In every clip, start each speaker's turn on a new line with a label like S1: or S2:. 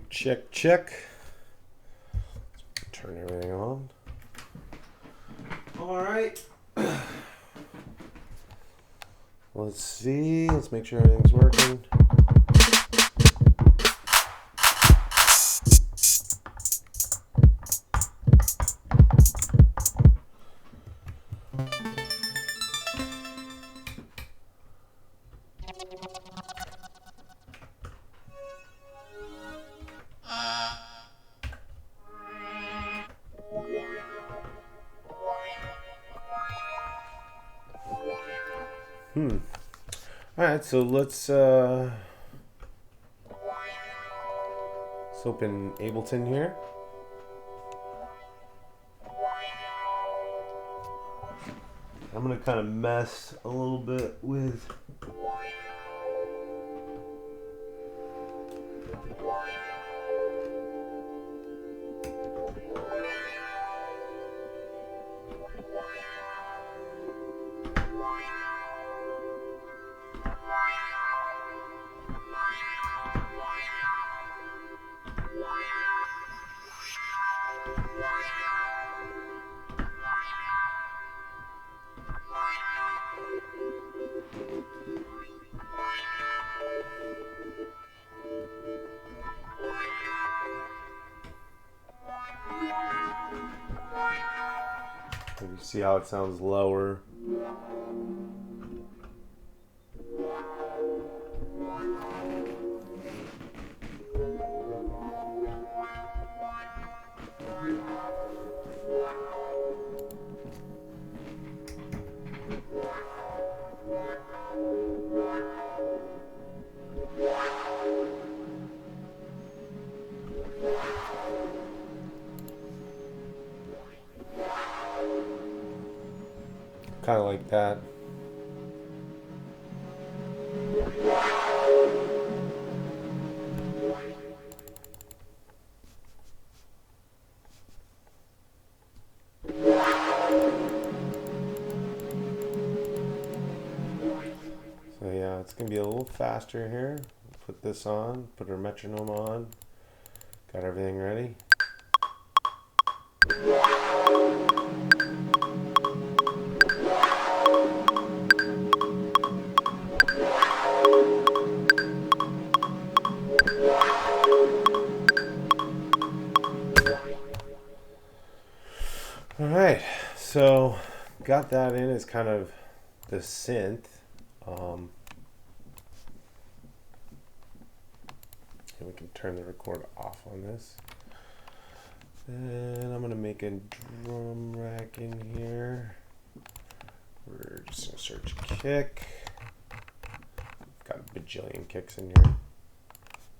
S1: Check, check. Turn everything on. All right. Let's see. Let's make sure everything's working. All right, so let's open Ableton here. I'm gonna kind of mess a little bit with you see how it sounds lower. Kind of like that. So yeah, it's gonna be a little faster here. Put this on, put our metronome on. Got everything ready. All right, so got that in as kind of the synth. And we can turn the record off on this. And I'm gonna make a drum rack in here. We're just gonna search kick. Got a bajillion kicks in here.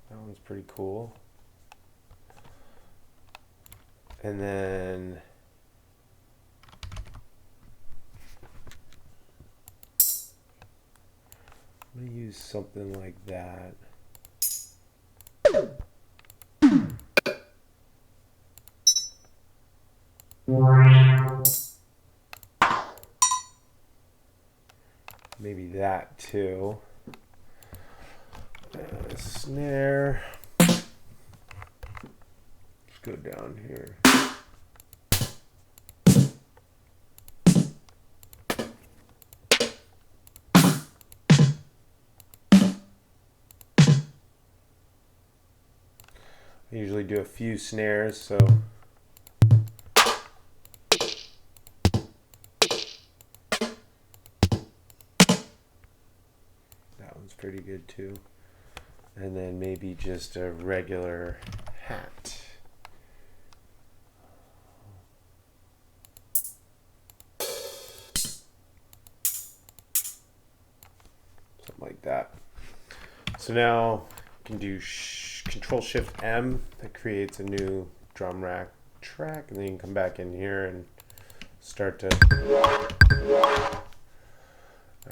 S1: That one's pretty cool. And then I'm gonna use something like that. Maybe that too. And a snare. Let's go down here. I usually do a few snares, so that one's pretty good too. And then maybe just a regular hat. Something like that. So now you can do Control Shift M, that creates a new drum rack track, and then you can come back in here and start to.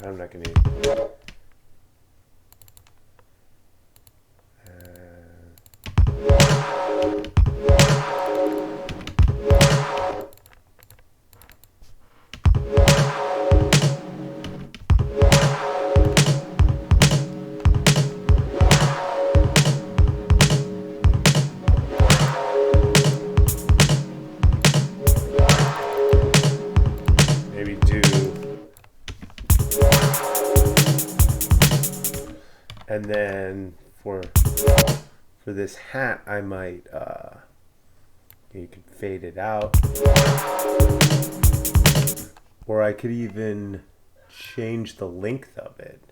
S1: I'm not going to. And then for this hat, I might you could fade it out, or I could even change the length of it.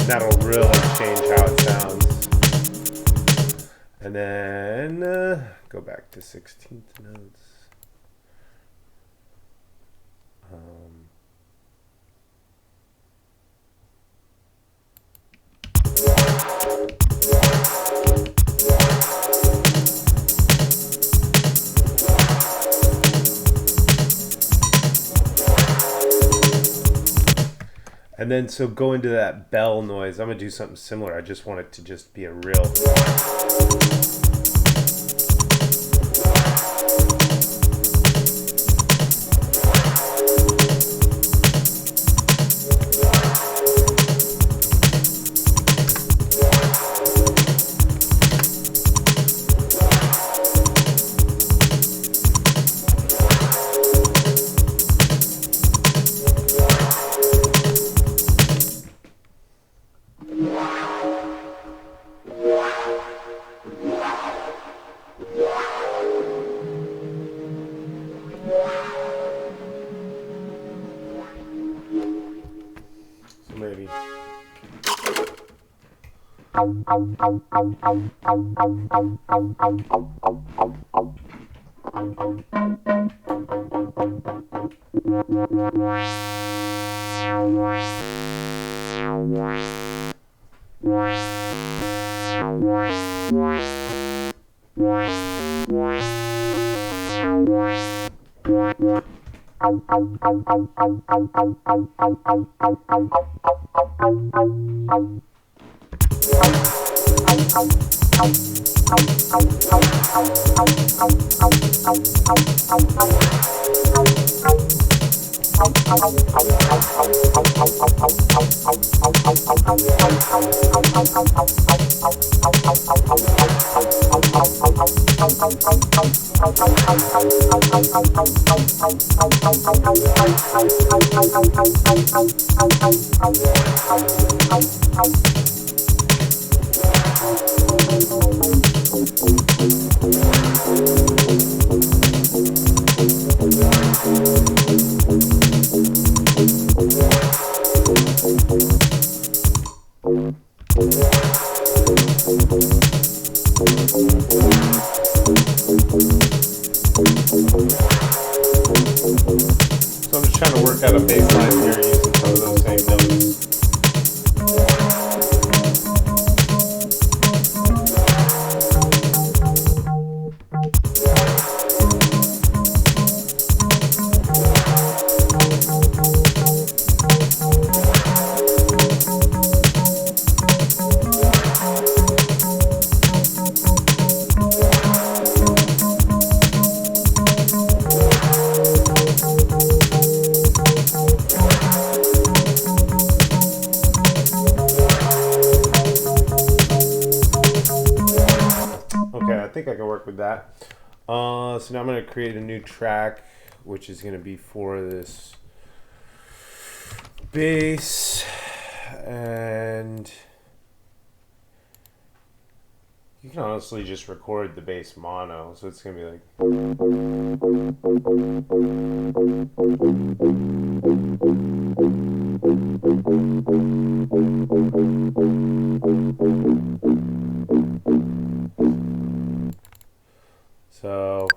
S1: That'll really change how it sounds. And then go back to 16th notes. And then, so go into that bell noise. I'm going to do something similar. I just want it to just be a real... Maybe. So I'm just trying to work out a baseline here using some of those same notes. I think I can work with that. So now I'm going to create a new track, which is going to be for this bass, and you can honestly just record the bass mono, so it's going to be like... So...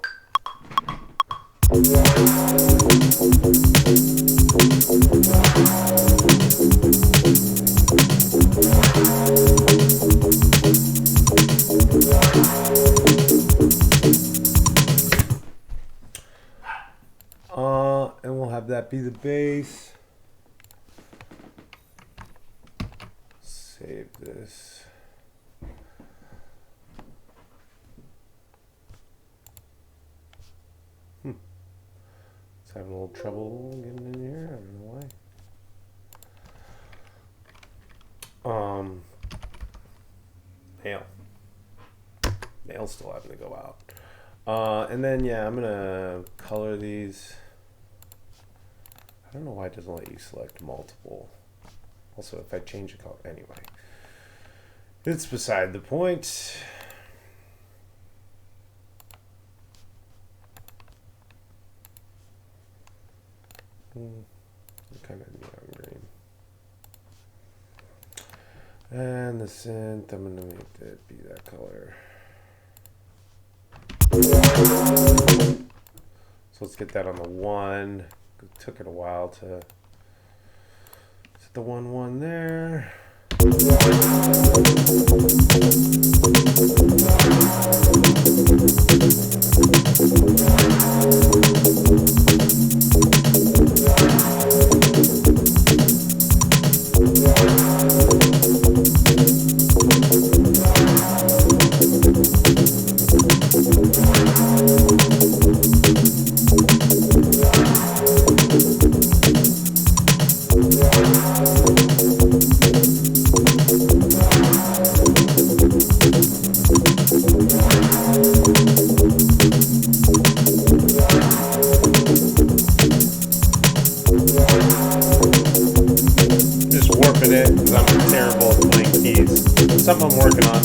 S1: and we'll have that be the bass. Save this. It's having a little trouble getting in here. I don't know why. Mail. Mail's still having to go out. And then, yeah, I'm gonna color these. I don't know why it doesn't let you select multiple. Also, if I change the color, anyway, it's beside the point. Kind of neon green. And the synth, I'm gonna make it be that color. So let's get that on the 1. It took it a while to set the 1 there. Something I'm working on.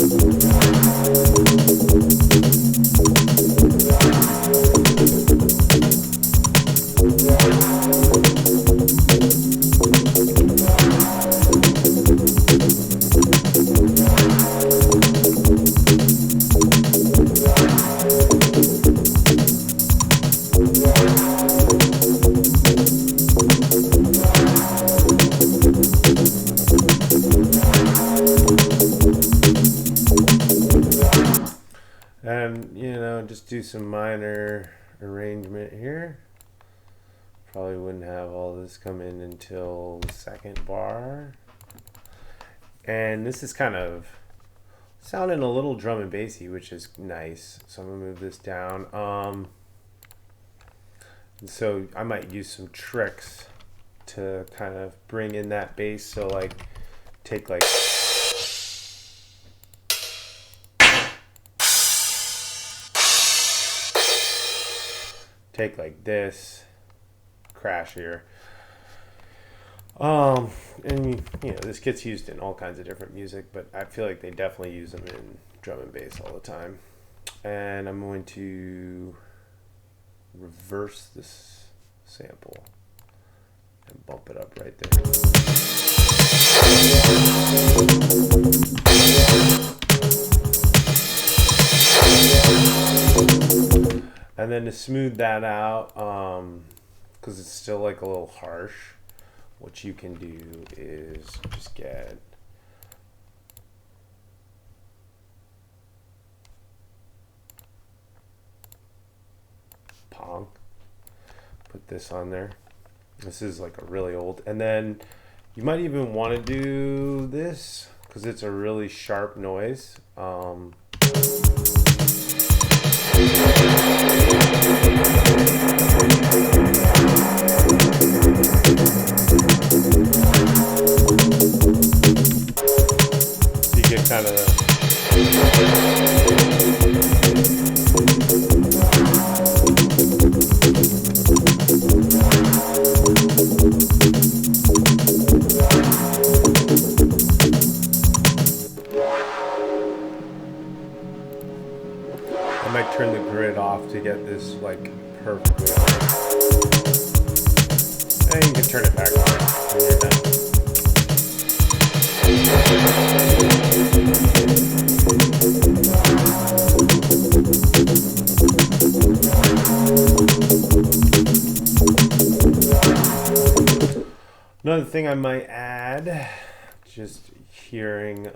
S1: And, you know, just do some minor arrangement here. Probably wouldn't have all this come in until the second bar. And this is kind of sounding a little drum and bassy, which is nice. So I'm gonna move this down. And so I might use some tricks to kind of bring in that bass. So like take like this, crash here. And you know, this gets used in all kinds of different music, but I feel like they definitely use them in drum and bass all the time. And I'm going to reverse this sample and bump it up right there. And then to smooth that out, because it's still like a little harsh, what you can do is just get Pong, put this on there. This is like a really old, and then you might even want to do this because it's a really sharp noise. So you get kind of I might turn the grid off to get this like perfectly on. And you can turn it back on when you're done. Another thing I might add, just hearing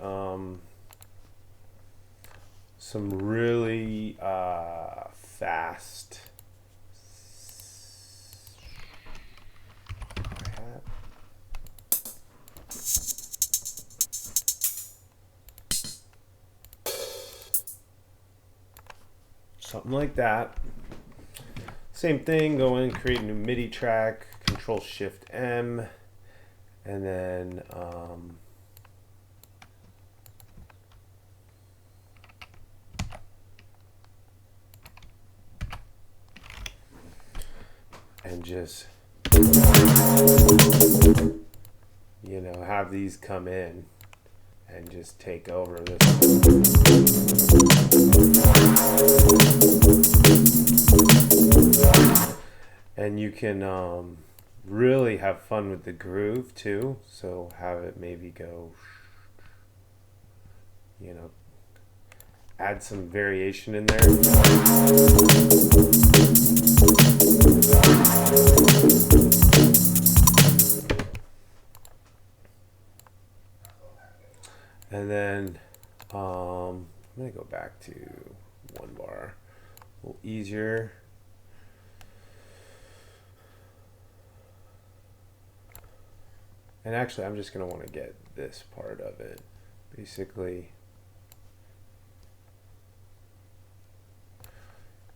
S1: some really fast something like that. Same thing, go in, create a new MIDI track, Control Shift M, and then and just, you know, have these come in and just take over this. And you can really have fun with the groove too. So have it maybe go, you know, add some variation in there. And then I'm going to go back to one bar, a little easier. And actually, I'm just going to want to get this part of it. Basically,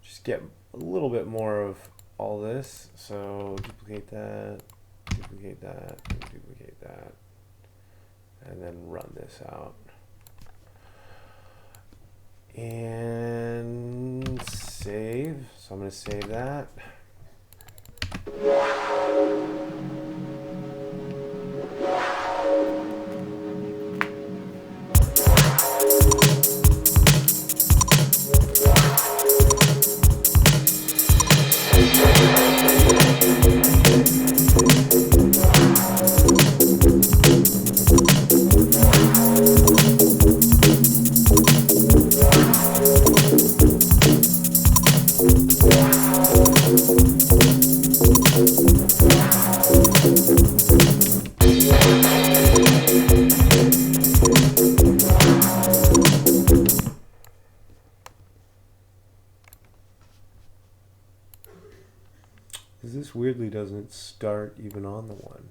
S1: just get a little bit more of all this. So duplicate that, duplicate that, and duplicate that. And then run this out. And save. So I'm going to save that. This weirdly doesn't start even on the one.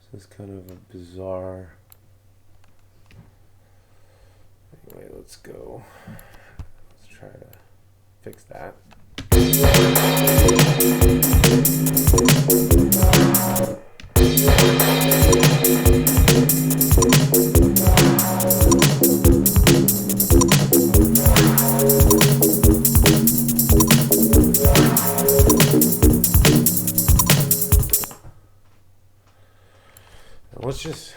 S1: So it's kind of a bizarre. Anyway, let's go. Let's try to fix that. Let's just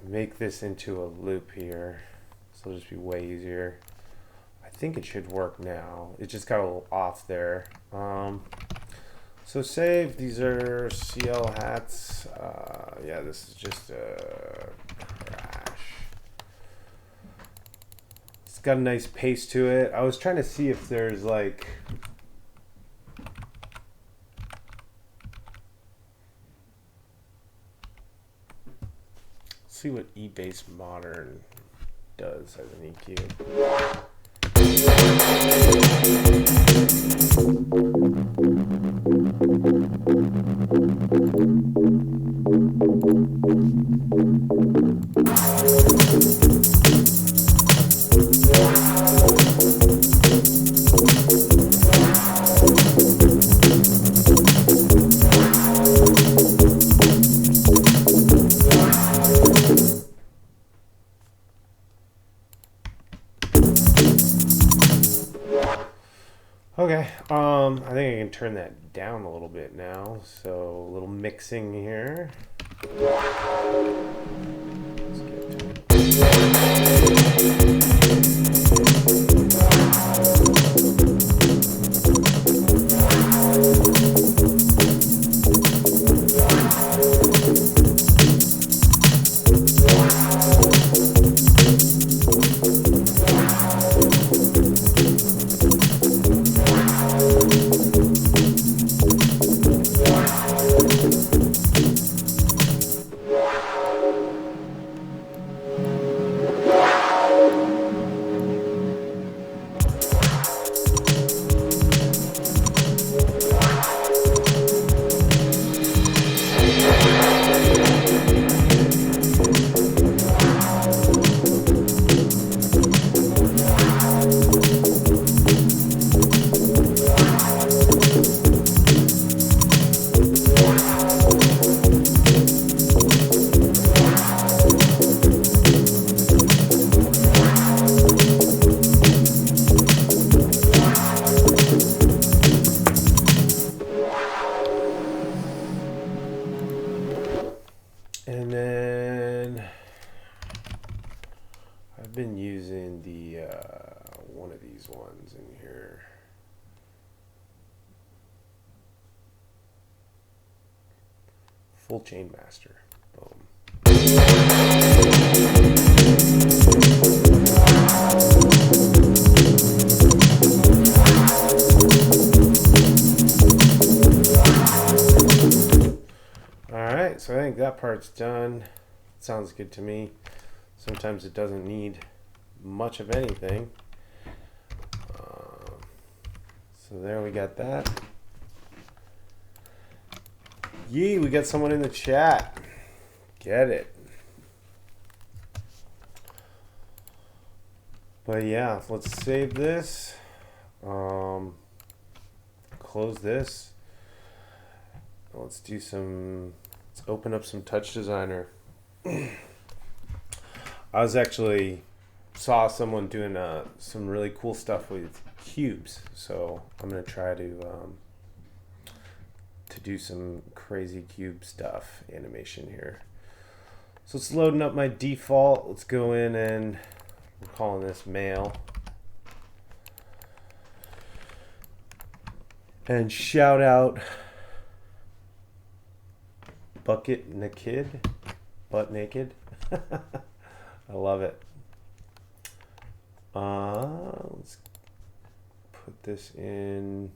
S1: make this into a loop here. So it'll just be way easier. I think it should work now. It just got a little off there. So save. These are CL hats. Yeah, this is just a crash. It's got a nice pace to it. I was trying to see if there's like see what E-Bass Modern does as an EQ. Okay, I think I can turn that down a little bit now. So a little mixing here. Let's get to using the one of these ones in here. Full chain master. Boom. Alright, so I think that part's done. Sounds good to me. Sometimes it doesn't need much of anything. So there we got that. Yee, we got someone in the chat. Get it. But yeah, let's save this. Close this. Let's open up some Touchdesigner. I saw someone doing some really cool stuff with cubes, so I'm gonna try to do some crazy cube stuff animation here. So it's loading up my default. Let's go in and we're calling this male. And shout out butt naked. I love it. Let's put this in.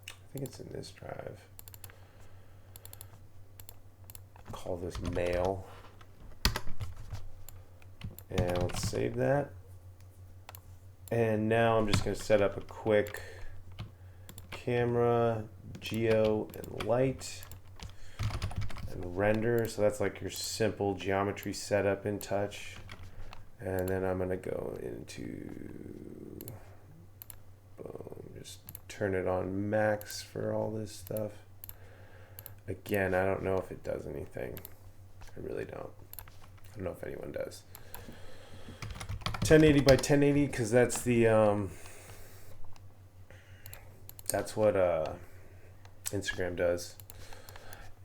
S1: I think it's in this drive. Call this male. And let's save that. And now I'm just going to set up a quick camera, geo, and light, and render. So that's like your simple geometry setup in Touch. And then I'm going to go into, boom, just turn it on max for all this stuff. Again, I don't know if it does anything. I really don't. I don't know if anyone does. 1080 by 1080, because that's the that's what Instagram does.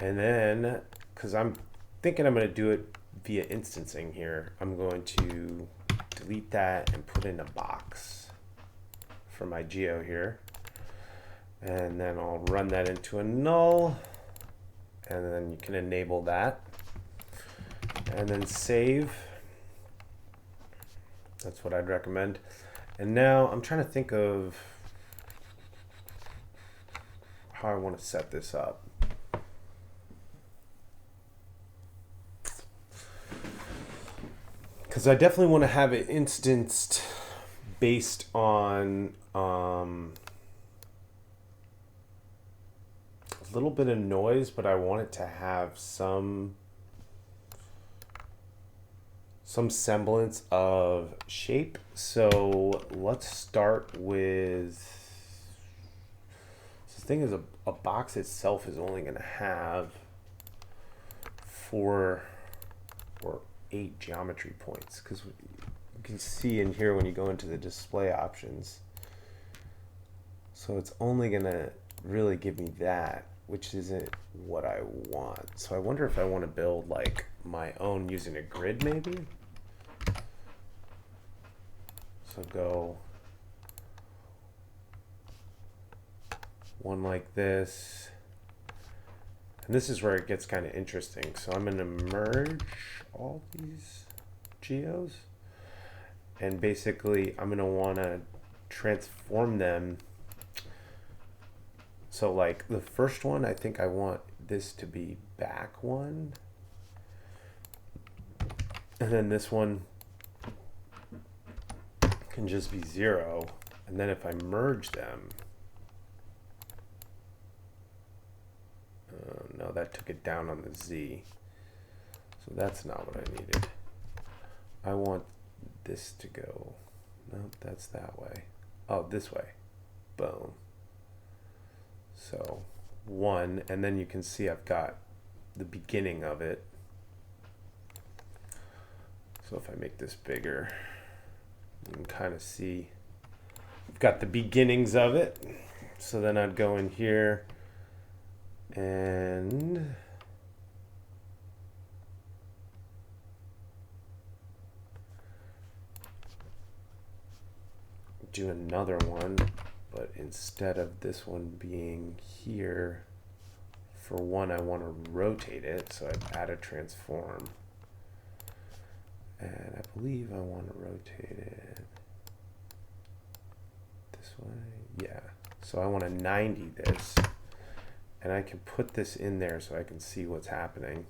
S1: And then, because I'm thinking I'm going to do it via instancing here, I'm going to delete that and put in a box for my geo here. And then I'll run that into a null. And then you can enable that. And then save. That's what I'd recommend. And now I'm trying to think of how I want to set this up. Because I definitely want to have it instanced based on a little bit of noise, but I want it to have some semblance of shape. So let's start with, the thing is a box itself is only going to have 4 or 8 geometry points, because you can see in here when you go into the display options. So it's only going to really give me that, which isn't what I want. So I wonder if I want to build like my own using a grid maybe. So go one like this. And this is where it gets kind of interesting. So I'm going to merge all these geos. And basically I'm going to want to transform them. So like the first one, I think I want this to be back one. And then this one can just be 0. And then if I merge them, no, that took it down on the Z. So that's not what I needed. I want this to go, nope, that's that way. Oh, this way, boom. So 1, and then you can see I've got the beginning of it. So if I make this bigger, you can kind of see I've got the beginnings of it. So then I'd go in here and do another one, but instead of this one being here, for one, I want to rotate it, so I add a transform. And I believe I want to rotate it this way. Yeah. So I want to 90 this. And I can put this in there so I can see what's happening.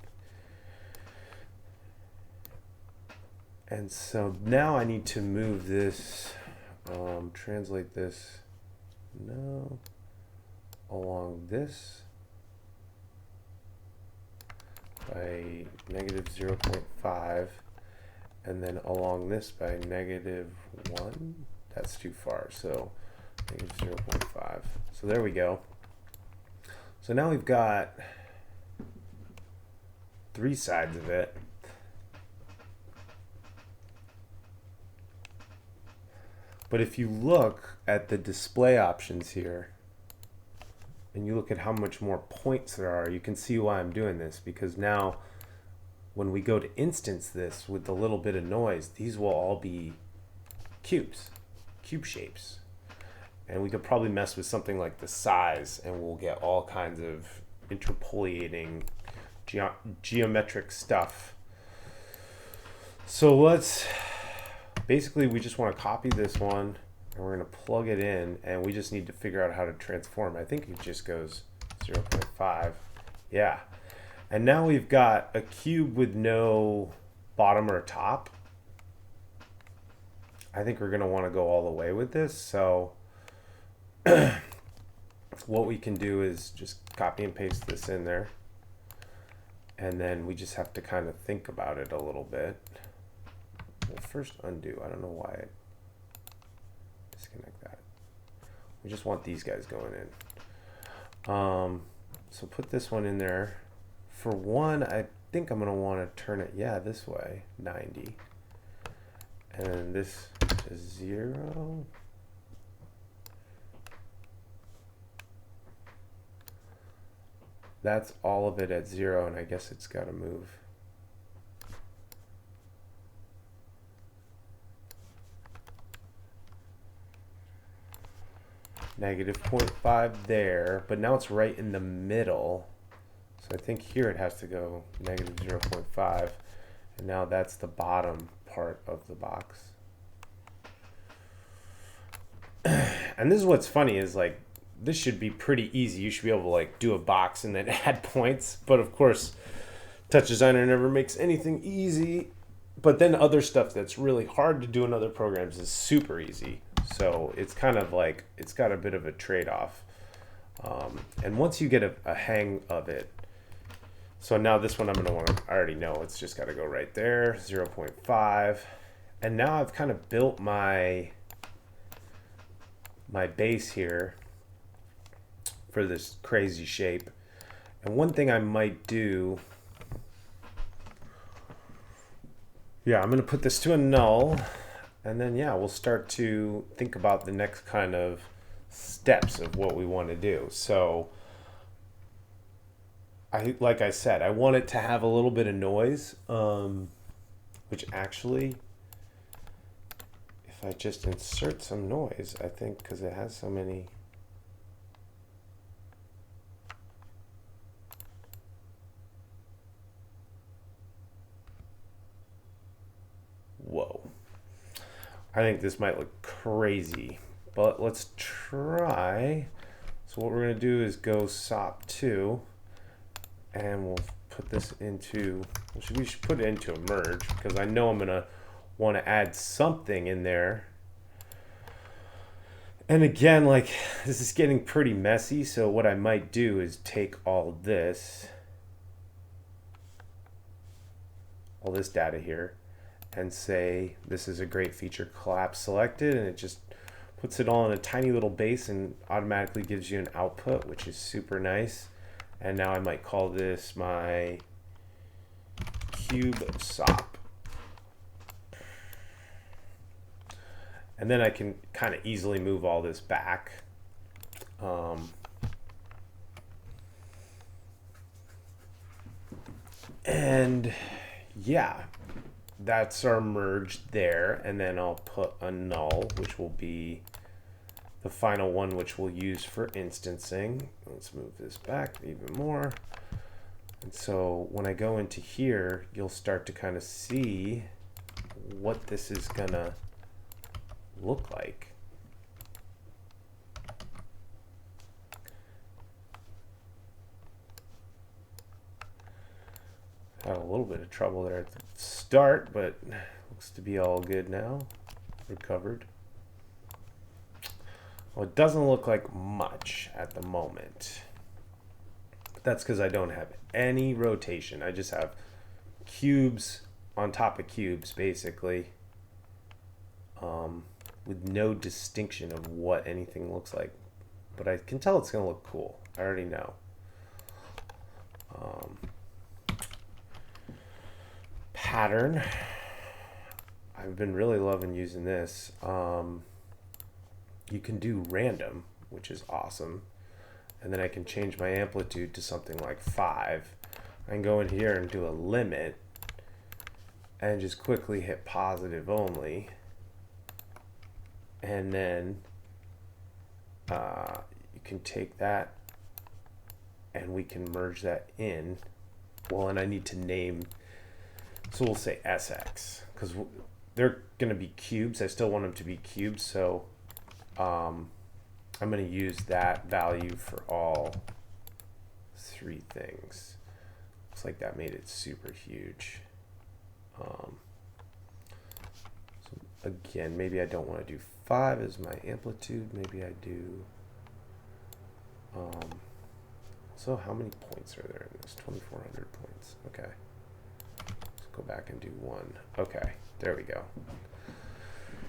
S1: And so now I need to move this, translate this, no, along this by negative 0.5. And then along this by negative 1. That's too far, so negative 0.5. So there we go. So now we've got 3 sides of it. But if you look at the display options here, and you look at how much more points there are, you can see why I'm doing this, because now when we go to instance this with the little bit of noise, these will all be cubes, cube shapes. And we could probably mess with something like the size, and we'll get all kinds of interpolating geometric stuff. So basically we just want to copy this one, and we're going to plug it in, and we just need to figure out how to transform. I think it just goes 0.5. Yeah. And now we've got a cube with no bottom or top. I think we're going to want to go all the way with this. So what we can do is just copy and paste this in there. And then we just have to kind of think about it a little bit. We'll first undo. I don't know why I disconnect that. We just want these guys going in. So put this one in there. For one, I think I'm going to want to turn it, this way, 90. And this is 0. That's all of it at 0, and I guess it's got to move. Negative 0.5 there, but now it's right in the middle. So I think here it has to go negative 0.5, and now that's the bottom part of the box. And this is what's funny is like, this should be pretty easy. You should be able to like do a box and then add points. But of course, Touchdesigner never makes anything easy. But then other stuff that's really hard to do in other programs is super easy. So it's kind of like, it's got a bit of a trade-off. And once you get a hang of it, so now this one I'm going to want to, I already know it's just got to go right there, 0.5. And now I've kind of built my base here for this crazy shape. And one thing I might do, I'm going to put this to a null, and then we'll start to think about the next kind of steps of what we want to do. So like I said, I want it to have a little bit of noise, which actually, if I just insert some noise, I think, because it has so many. Whoa. I think this might look crazy, but let's try. So what we're going to do is go SOP2, and we'll put this into, we should put it into a merge, because I know I'm going to want to add something in there. And again, like, this is getting pretty messy, so what I might do is take all this data here, and say this is a great feature, collapse selected, and it just puts it all in a tiny little base and automatically gives you an output, which is super nice. And now I might call this my cube SOP. And then I can kind of easily move all this back. And that's our merge there. And then I'll put a null, which will be the final one, which we'll use for instancing. Let's move this back even more. And so when I go into here, you'll start to kind of see what this is gonna look like. Had a little bit of trouble there at the start, but looks to be all good now. Recovered. Well, it doesn't look like much at the moment. But that's because I don't have any rotation. I just have cubes on top of cubes, basically, with no distinction of what anything looks like. But I can tell it's going to look cool. I already know. Pattern. I've been really loving using this. You can do random, which is awesome. And then I can change my amplitude to something like 5. I can go in here and do a limit and just quickly hit positive only. And then you can take that and we can merge that in. Well, and I need to name, so we'll say SX, because they're going to be cubes. I still want them to be cubes, so I'm going to use that value for all 3 things. Looks like that made it super huge. So again, maybe I don't want to do 5 as my amplitude. Maybe I do. So how many points are there in this? 2,400 points. Okay. Let's go back and do 1. Okay, there we go.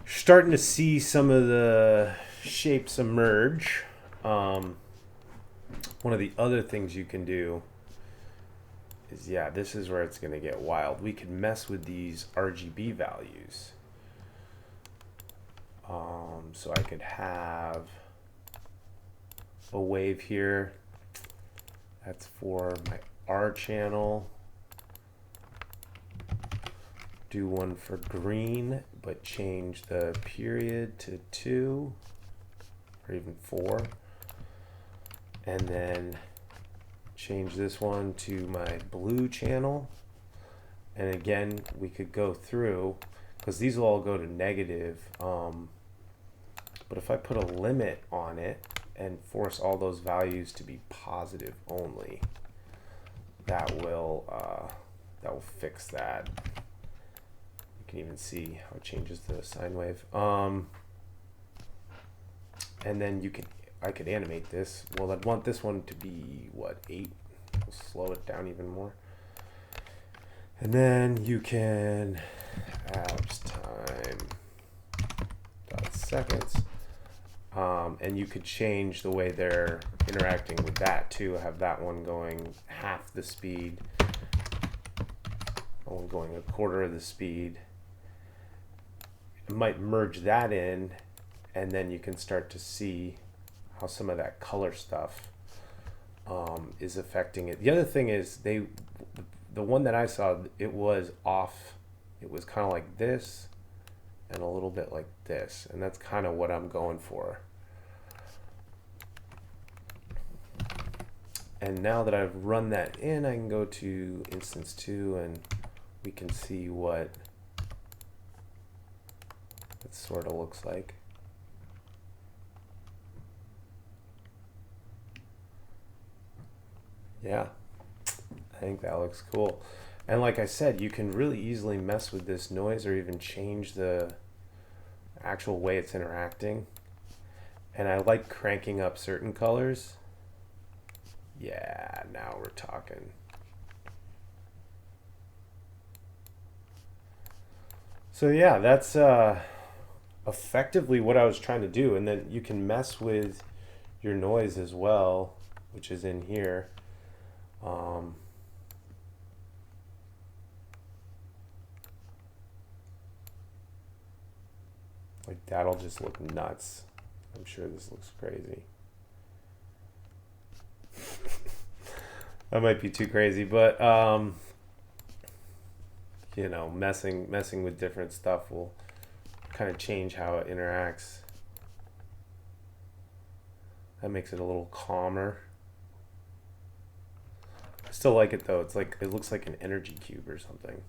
S1: Starting to see some of the shapes emerge. One of the other things you can do is, yeah, this is where it's going to get wild. We can mess with these RGB values. So I could have a wave here. That's for my R channel. Do one for green, but change the period to 2 or even 4. And then change this one to my blue channel. And again, we could go through, because these will all go to negative. But if I put a limit on it and force all those values to be positive only, that will fix that. You can even see how it changes the sine wave. And then I could animate this. Well, I'd want this one to be what, 8? We'll slow it down even more. And then you can abs time dot seconds. And you could change the way they're interacting with that too. Have that one going half the speed, one going a quarter of the speed. You might merge that in, and then you can start to see how some of that color stuff is affecting it. The other thing is the one that I saw, it was off. It was kind of like this and a little bit like this, and that's kind of what I'm going for. And now that I've run that in, I can go to instance 2 and we can see what it sort of looks like. Yeah, I think that looks cool. And like I said, you can really easily mess with this noise or even change the actual way it's interacting. And I like cranking up certain colors. Yeah, now we're talking. So yeah, that's effectively what I was trying to do. And then you can mess with your noise as well, which is in here. Like that'll just look nuts. I'm sure this looks crazy. That might be too crazy, but you know, messing with different stuff will kind of change how it interacts. That makes it a little calmer. I still like it though. It's like, it looks like an energy cube or something.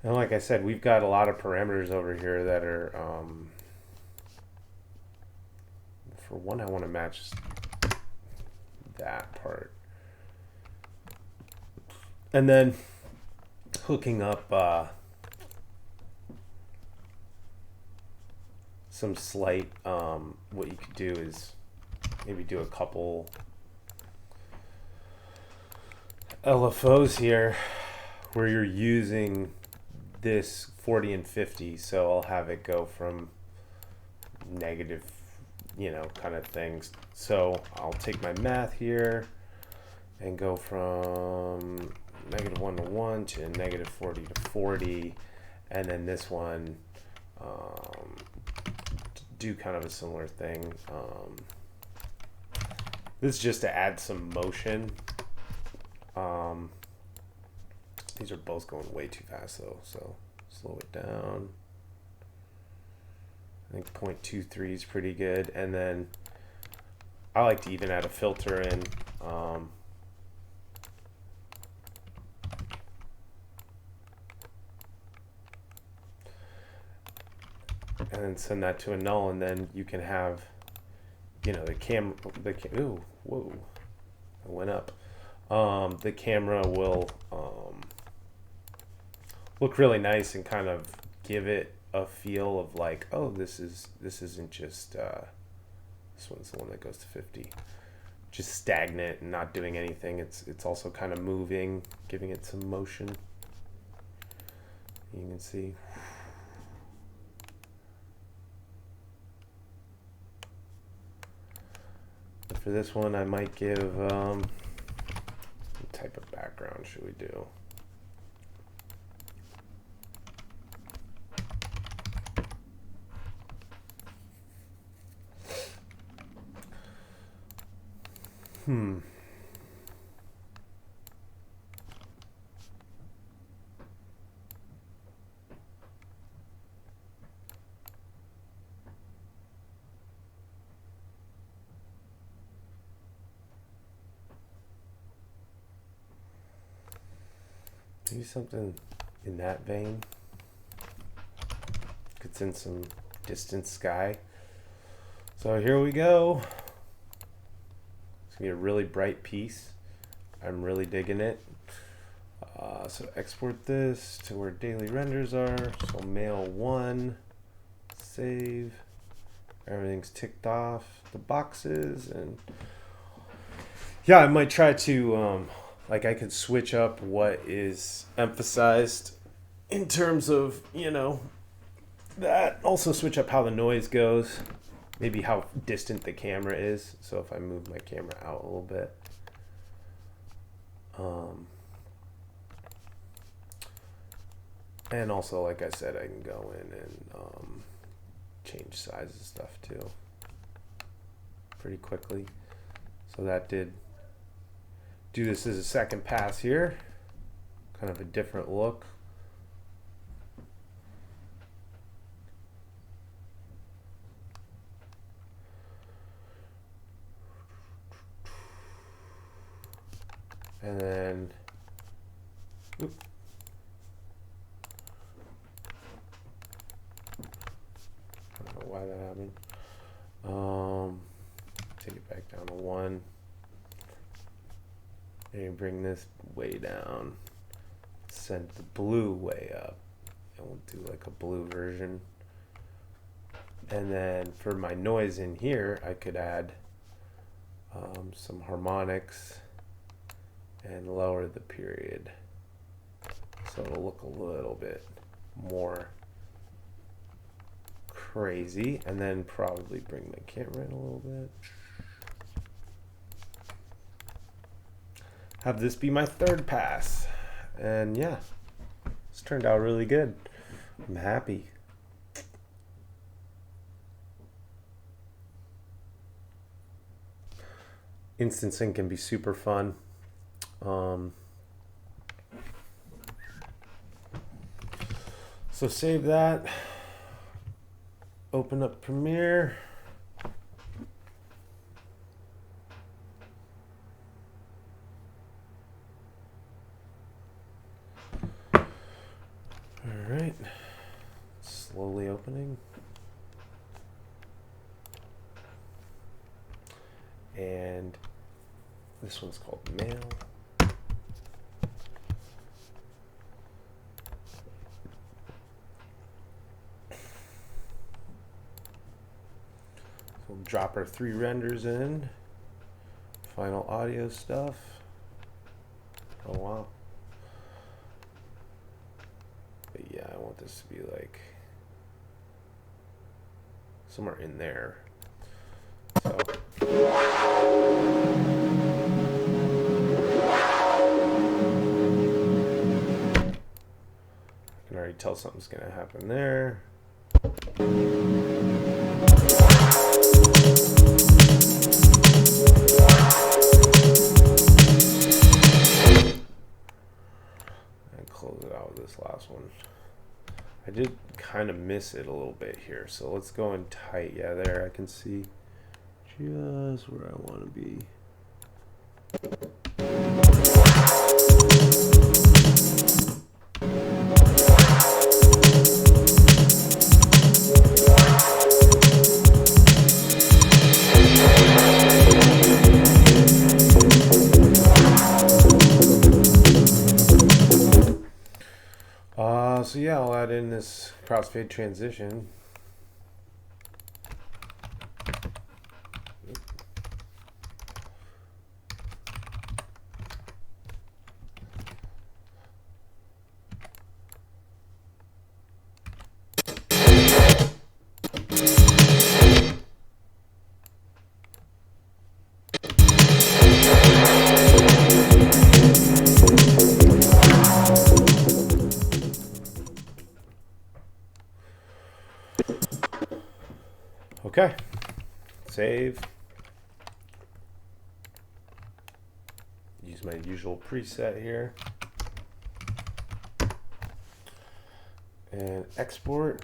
S1: And like I said, we've got a lot of parameters over here that are, for one, I want to match that part. And then hooking up some slight, what you could do is maybe do a couple LFOs here where you're using this 40 and 50. So I'll have it go from negative, you know, kind of things. So I'll take my math here and go from -1 to 1 to -40 to 40. And then this one, do kind of a similar thing. This is just to add some motion. These are both going way too fast though, so slow it down. I think 0.23 is pretty good. And then I like to even add a filter in. And then send that to a null, and then you can have, you know, ooh, whoa, it went up. The camera will look really nice and kind of give it a feel of like, oh, this isn't just this one's the one that goes to 50, just stagnant and not doing anything. It's also kind of moving, giving it some motion. You can see. But for this one, I might give what type of background should we do? Maybe something in that vein. It's in some distant sky. So here we go. It's gonna be a really bright piece. I'm really digging it. So export this to where daily renders are. So mail 1, save. Everything's ticked off the boxes, and yeah, I might try to like I could switch up what is emphasized in terms of, you know, that. Also switch up how the noise goes, maybe how distant the camera is. So if I move my camera out a little bit, and also, like I said, I can go in and change size and stuff too pretty quickly. So that did do this as a second pass here, kind of a different look. And then I don't know why that happened. Take it back down to 1. And bring this way down. Send the blue way up. And we'll do like a blue version. And then for my noise in here, I could add some harmonics and lower the period. So it'll look a little bit more crazy. And then probably bring my camera in a little bit. Have this be my third pass. And yeah, this turned out really good. I'm happy. Instancing can be super fun. So save that. open up Premiere. All right, slowly opening. And this one's called Mail. We'll drop our 3 renders in. Final audio stuff. Oh wow. But yeah, I want this to be like somewhere in there. So I can already tell something's gonna happen there. Close it out with this last one. I did kind of miss it a little bit here, so let's go in tight. Yeah, there I can see just where I want to be. So yeah, I'll add in this crossfade transition. Okay, save. Use my usual preset here. And export.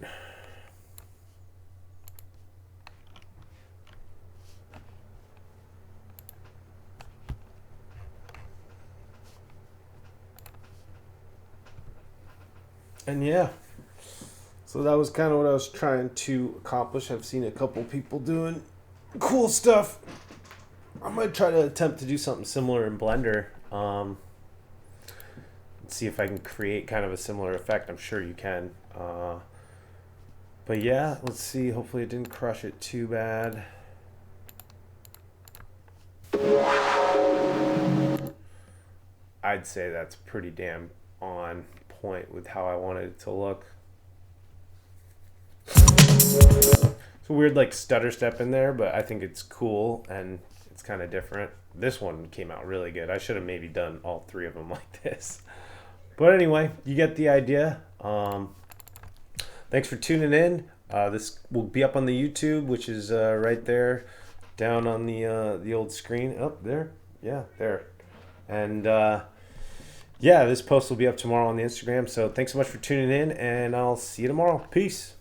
S1: And yeah. So that was kind of what I was trying to accomplish. I've seen a couple people doing cool stuff. I might try to attempt to do something similar in Blender. See if I can create kind of a similar effect. I'm sure you can. But yeah, let's see. Hopefully it didn't crush it too bad. I'd say that's pretty damn on point with how I wanted it to look. It's a weird like stutter step in there, but I think it's cool and it's kind of different. This one came out really good. I should have maybe done all 3 of them like this. But anyway, you get the idea. Thanks for tuning in. This will be up on the YouTube, which is right there down on the old screen. Oh, there. Yeah, there. And yeah, this post will be up tomorrow on the Instagram. So thanks so much for tuning in, and I'll see you tomorrow. Peace.